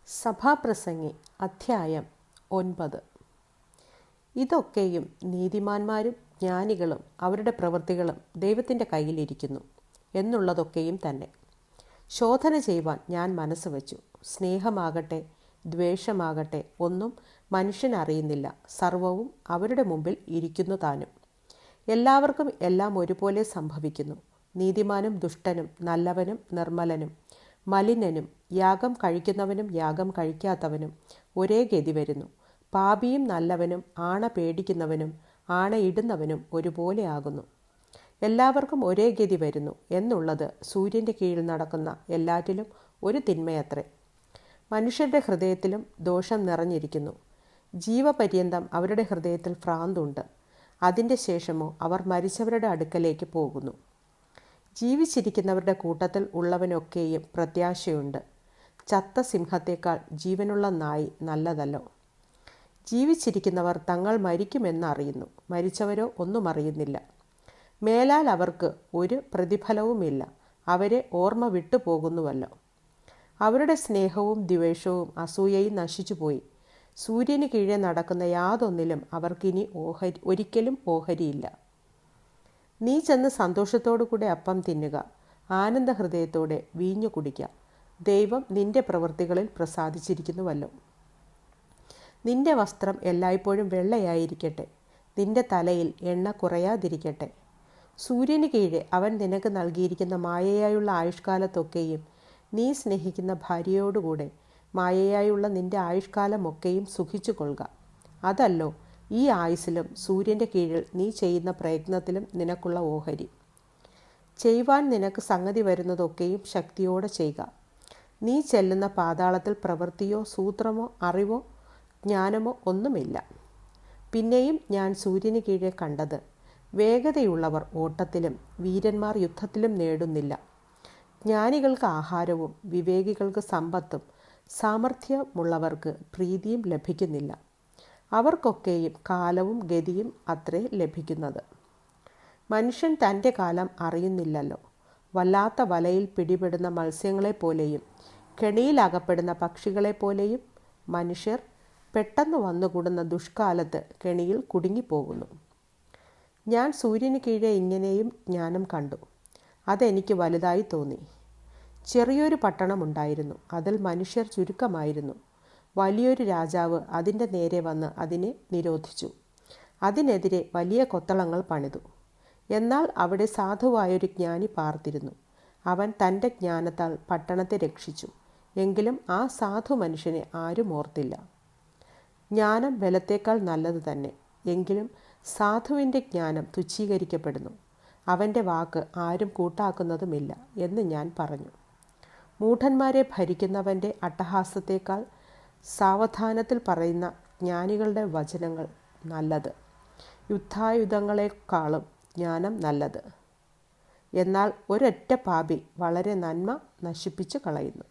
സഭാപ്രസംഗി അധ്യായം 9. ഇതൊക്കെയും നീതിമാന്മാരും ജ്ഞാനികളും അവരുടെ പ്രവൃത്തികളും ദൈവത്തിൻ്റെ കയ്യിലിരിക്കുന്നു എന്നുള്ളതൊക്കെയും തന്നെ. ശോധന ചെയ്യുവാൻ ഞാൻ മനസ്സ് വച്ചു. സ്നേഹമാകട്ടെ ദ്വേഷമാകട്ടെ ഒന്നും മനുഷ്യനറിയുന്നില്ല. സർവവും അവരുടെ മുമ്പിൽ ഇരിക്കുന്നു താനും. എല്ലാവർക്കും എല്ലാം ഒരുപോലെ സംഭവിക്കുന്നു. നീതിമാനും ദുഷ്ടനും, നല്ലവനും നിർമ്മലനും, മലിനനും, യാഗം കഴിക്കുന്നവനും യാഗം കഴിക്കാത്തവനും ഒരേ ഗതി വരുന്നു. പാപിയും നല്ലവനും, ആണ പേടിക്കുന്നവനും ആണയിടുന്നവനും ഒരുപോലെ ആകുന്നു. എല്ലാവർക്കും ഒരേ ഗതി വരുന്നു എന്നുള്ളത് സൂര്യൻ്റെ കീഴിൽ നടക്കുന്ന എല്ലാറ്റിലും ഒരു തിന്മയത്രേ. മനുഷ്യരുടെ ഹൃദയത്തിലും ദോഷം നിറഞ്ഞിരിക്കുന്നു. ജീവപര്യന്തം അവരുടെ ഹൃദയത്തിൽ ഭ്രാന്തുണ്ട്. അതിൻ്റെ ശേഷമോ അവർ മരിച്ചവരുടെ അടുക്കലേക്ക് പോകുന്നു. ജീവിച്ചിരിക്കുന്നവരുടെ കൂട്ടത്തിൽ ഉള്ളവനൊക്കെയും പ്രത്യാശയുണ്ട്. ചത്ത സിംഹത്തേക്കാൾ ജീവനുള്ള നായി നല്ലതല്ലോ. ജീവിച്ചിരിക്കുന്നവർ തങ്ങൾ മരിക്കുമെന്നറിയുന്നു, മരിച്ചവരോ ഒന്നും അറിയുന്നില്ല. മേലാൽ അവർക്ക് ഒരു പ്രതിഫലവുമില്ല. അവരെ ഓർമ്മ വിട്ടുപോകുന്നുവല്ലോ. അവരുടെ സ്നേഹവും ദ്വേഷവും അസൂയയും നശിച്ചുപോയി. സൂര്യന് കീഴെ നടക്കുന്ന യാതൊന്നിലും അവർക്കിനി ഒരിക്കലും ഓഹരിയില്ല. നീ ചെന്ന് സന്തോഷത്തോടു കൂടെ അപ്പം തിന്നുക, ആനന്ദ ഹൃദയത്തോടെ വീഞ്ഞു കുടിക്കുക. ദൈവം നിന്റെ പ്രവൃത്തികളിൽ പ്രസാദിച്ചിരിക്കുന്നുവല്ലോ. നിന്റെ വസ്ത്രം എല്ലായ്പ്പോഴും വെള്ളയായിരിക്കട്ടെ. നിന്റെ തലയിൽ എണ്ണ കുറയാതിരിക്കട്ടെ. സൂര്യന് കീഴെ അവൻ നിനക്ക് നൽകിയിരിക്കുന്ന മായയായുള്ള ആയുഷ്കാലത്തൊക്കെയും നീ സ്നേഹിക്കുന്ന ഭാര്യയോടുകൂടെ മായയായുള്ള നിന്റെ ആയുഷ്കാലമൊക്കെയും സുഖിച്ചു കൊള്ളുക. അതല്ലോ ഈ ആയുസ്സിലും സൂര്യൻ്റെ കീഴിൽ നീ ചെയ്യുന്ന പ്രയത്നത്തിലും നിനക്കുള്ള ഓഹരി. ചെയ്യുവാൻ നിനക്ക് സംഗതി വരുന്നതൊക്കെയും ശക്തിയോടെ ചെയ്യുക. നീ ചെല്ലുന്ന പാതാളത്തിൽ പ്രവൃത്തിയോ സൂത്രമോ അറിവോ ജ്ഞാനമോ ഒന്നുമില്ല. പിന്നെയും ഞാൻ സൂര്യന് കീഴെ കണ്ടത്, വേഗതയുള്ളവർ ഓട്ടത്തിലും വീരന്മാർ യുദ്ധത്തിലും നേടുന്നില്ല. ജ്ഞാനികൾക്ക് ആഹാരവും വിവേകികൾക്ക് സമ്പത്തും സാമർഥ്യമുള്ളവർക്ക് പ്രീതിയും ലഭിക്കുന്നില്ല. അവർക്കൊക്കെയും കാലവും ഗതിയും അത്രേ ലഭിക്കുന്നത്. മനുഷ്യൻ തൻ്റെ കാലം അറിയുന്നില്ലല്ലോ. വല്ലാത്ത വലയിൽ പിടിപെടുന്ന മത്സ്യങ്ങളെപ്പോലെയും കെണിയിലകപ്പെടുന്ന പക്ഷികളെപ്പോലെയും മനുഷ്യർ പെട്ടെന്ന് വന്നുകൂടുന്ന ദുഷ്കാലത്ത് കെണിയിൽ കുടുങ്ങിപ്പോകുന്നു. ഞാൻ സൂര്യന് കീഴെ ഇങ്ങനെയും ജ്ഞാനം കണ്ടു. അതെനിക്ക് വലുതായി തോന്നി. ചെറിയൊരു പട്ടണമുണ്ടായിരുന്നു. അതിൽ മനുഷ്യർ ചുരുക്കമായിരുന്നു. വലിയൊരു രാജാവ് അതിൻ്റെ നേരെ വന്ന് അതിനെ നിരോധിച്ചു. അതിനെതിരെ വലിയ കൊത്തളങ്ങൾ പണിതു. എന്നാൽ അവിടെ സാധുവായൊരു ജ്ഞാനി പാർത്തിരുന്നു. അവൻ തൻ്റെ ജ്ഞാനത്താൽ പട്ടണത്തെ രക്ഷിച്ചു. എങ്കിലും ആ സാധു മനുഷ്യനെ ആരും ഓർത്തില്ല. ജ്ഞാനം ബലത്തേക്കാൾ നല്ലത് തന്നെ. എങ്കിലും സാധുവിൻ്റെ ജ്ഞാനം തുച്ഛീകരിക്കപ്പെടുന്നു. അവൻ്റെ വാക്ക് ആരും കൂട്ടാക്കുന്നതുമില്ല എന്ന് ഞാൻ പറഞ്ഞു. മൂഢന്മാരെ ഭരിക്കുന്നവൻ്റെ അട്ടഹാസത്തേക്കാൾ സാവധാനത്തിൽ പറയുന്ന ജ്ഞാനികളുടെ വചനങ്ങൾ നല്ലത്. യുദ്ധായുധങ്ങളെക്കാളും ജ്ഞാനം നല്ലത്. എന്നാൽ ഒരൊറ്റ പാപി വളരെ നന്മ നശിപ്പിച്ചു കളയുന്നു.